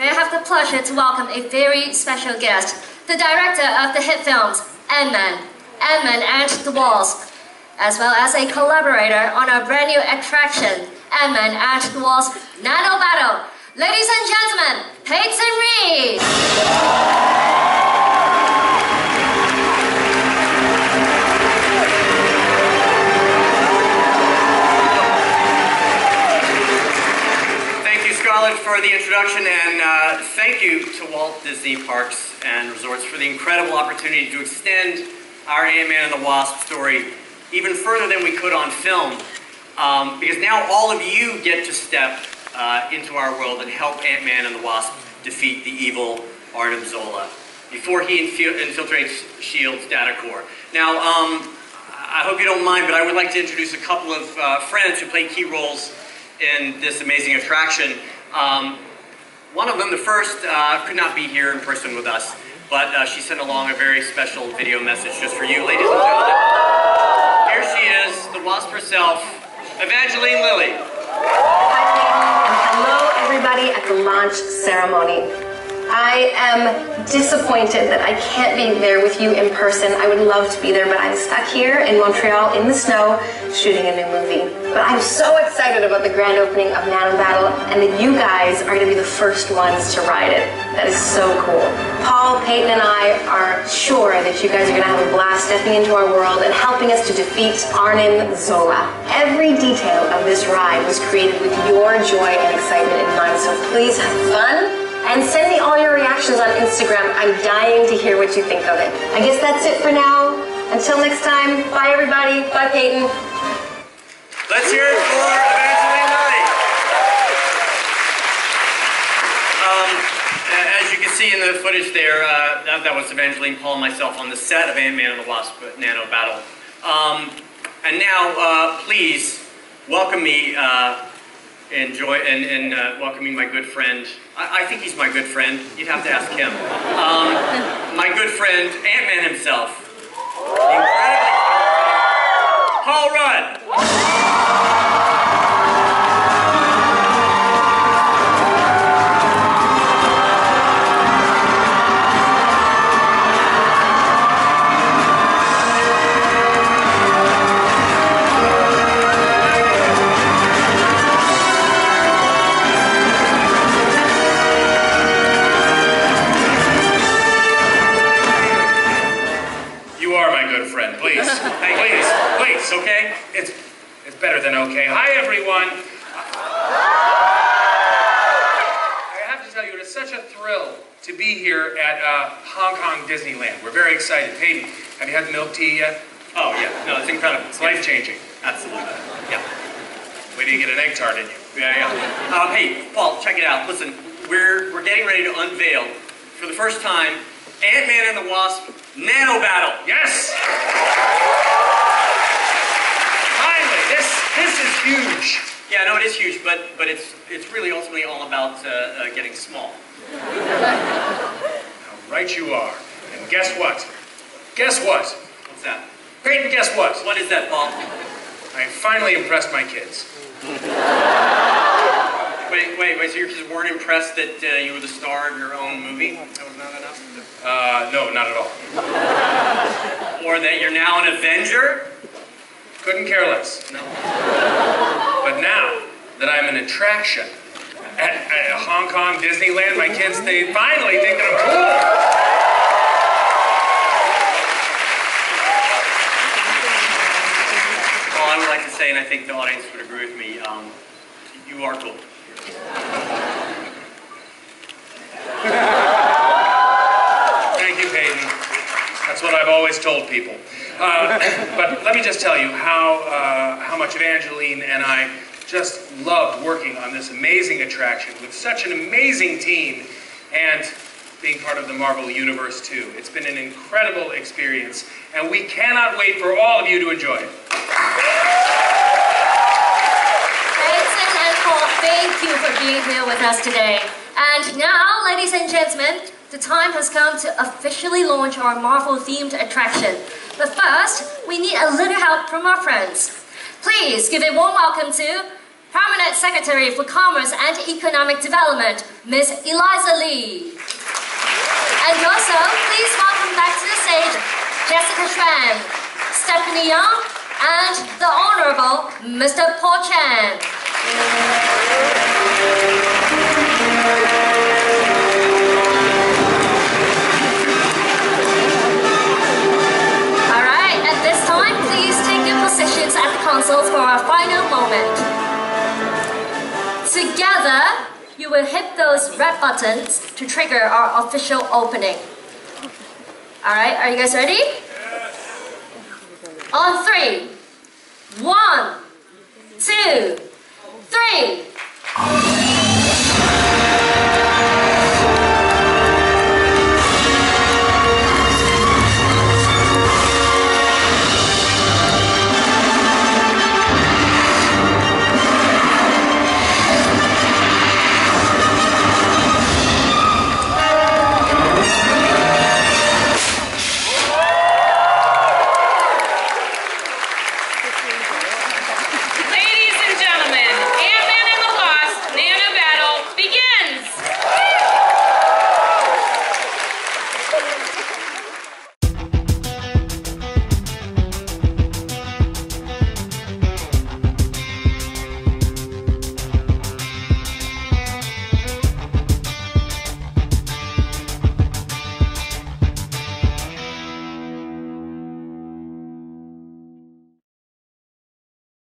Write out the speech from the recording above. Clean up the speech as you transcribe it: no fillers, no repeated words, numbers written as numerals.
may I have the pleasure to welcome a very special guest, the director of the hit films Ant-Man and The Wasp, as well as a collaborator on our brand new attraction, Ant-Man and The Wasp Nano Battle. Ladies and gentlemen, Peyton Reed! For the introduction, and thank you to Walt Disney Parks and Resorts for the incredible opportunity to extend our Ant-Man and the Wasp story even further than we could on film, because now all of you get to step into our world and help Ant-Man and the Wasp defeat the evil Arnim Zola before he infiltrates S.H.I.E.L.D.'s data core. Now, I hope you don't mind, but I would like to introduce a couple of friends who play key roles in this amazing attraction. One of them, the first, could not be here in person with us, but she sent along a very special video message just for you, ladies and gentlemen. Here she is, the Wasp herself, Evangeline Lilly. Hello, everybody at the launch ceremony. I am disappointed that I can't be there with you in person. I would love to be there, but I'm stuck here in Montreal in the snow shooting a new movie. But I'm so excited about the grand opening of Nano Battle and that you guys are going to be the first ones to ride it. That is so cool. Paul, Peyton, and I are sure that you guys are going to have a blast stepping into our world and helping us to defeat Arnim Zola. Every detail of this ride was created with your joy and excitement in mind, so please have fun. And send me all your reactions on Instagram. I'm dying to hear what you think of it. I guess that's it for now. Until next time, bye everybody. Bye Peyton. Let's hear it for Evangeline Lilly. As you can see in the footage there, that was Evangeline, Paul, and myself on the set of Ant-Man and the Wasp Nano Battle. And now, please, welcome me welcoming my good friend. I think he's my good friend. You'd have to ask him. My good friend, Ant-Man himself. The incredibly Paul Rudd. Okay? It's better than okay. Hi, everyone. I have to tell you, it is such a thrill to be here at Hong Kong Disneyland. We're very excited. Peyton, have you had milk tea yet? Oh, yeah. No, it's incredible. It's life-changing. Absolutely. Yeah. Wait till you get an egg tart in you. Yeah. Hey, Paul, check it out. Listen, we're getting ready to unveil, for the first time, Ant-Man and the Wasp Nano Battle. Yes! This is huge. Yeah, no, it is huge, but it's really ultimately all about getting small. How right you are. And guess what? Guess what? What's that? Peyton, guess what? What is that, Paul? I finally impressed my kids. Wait, so your kids weren't impressed that you were the star of your own movie? That was not enough? No, not at all. Or that you're now an Avenger? Couldn't care less. No. But now that I'm an attraction at Hong Kong Disneyland, my kids, they finally think that I'm cool. Well, I would like to say, and I think the audience would agree with me, you are cool. Thank you, Peyton. That's what I've always told people. But let me just tell you how much Evangeline and I just loved working on this amazing attraction with such an amazing team and being part of the Marvel Universe too. It's been an incredible experience and we cannot wait for all of you to enjoy it. Peyton and Paul, thank you for being here with us today. And now, ladies and gentlemen, the time has come to officially launch our Marvel-themed attraction. But first, we need a little help from our friends. Please give a warm welcome to Permanent Secretary for Commerce and Economic Development, Miss Eliza Lee. And also, please welcome back to the stage Jessica Schwan, Stephanie Young, and the Honorable Mr. Paul Chan. Alright, at this time, please take your positions at the consoles for our final moment. Together, you will hit those red buttons to trigger our official opening. Alright, are you guys ready? On 3. 1, 2, 3.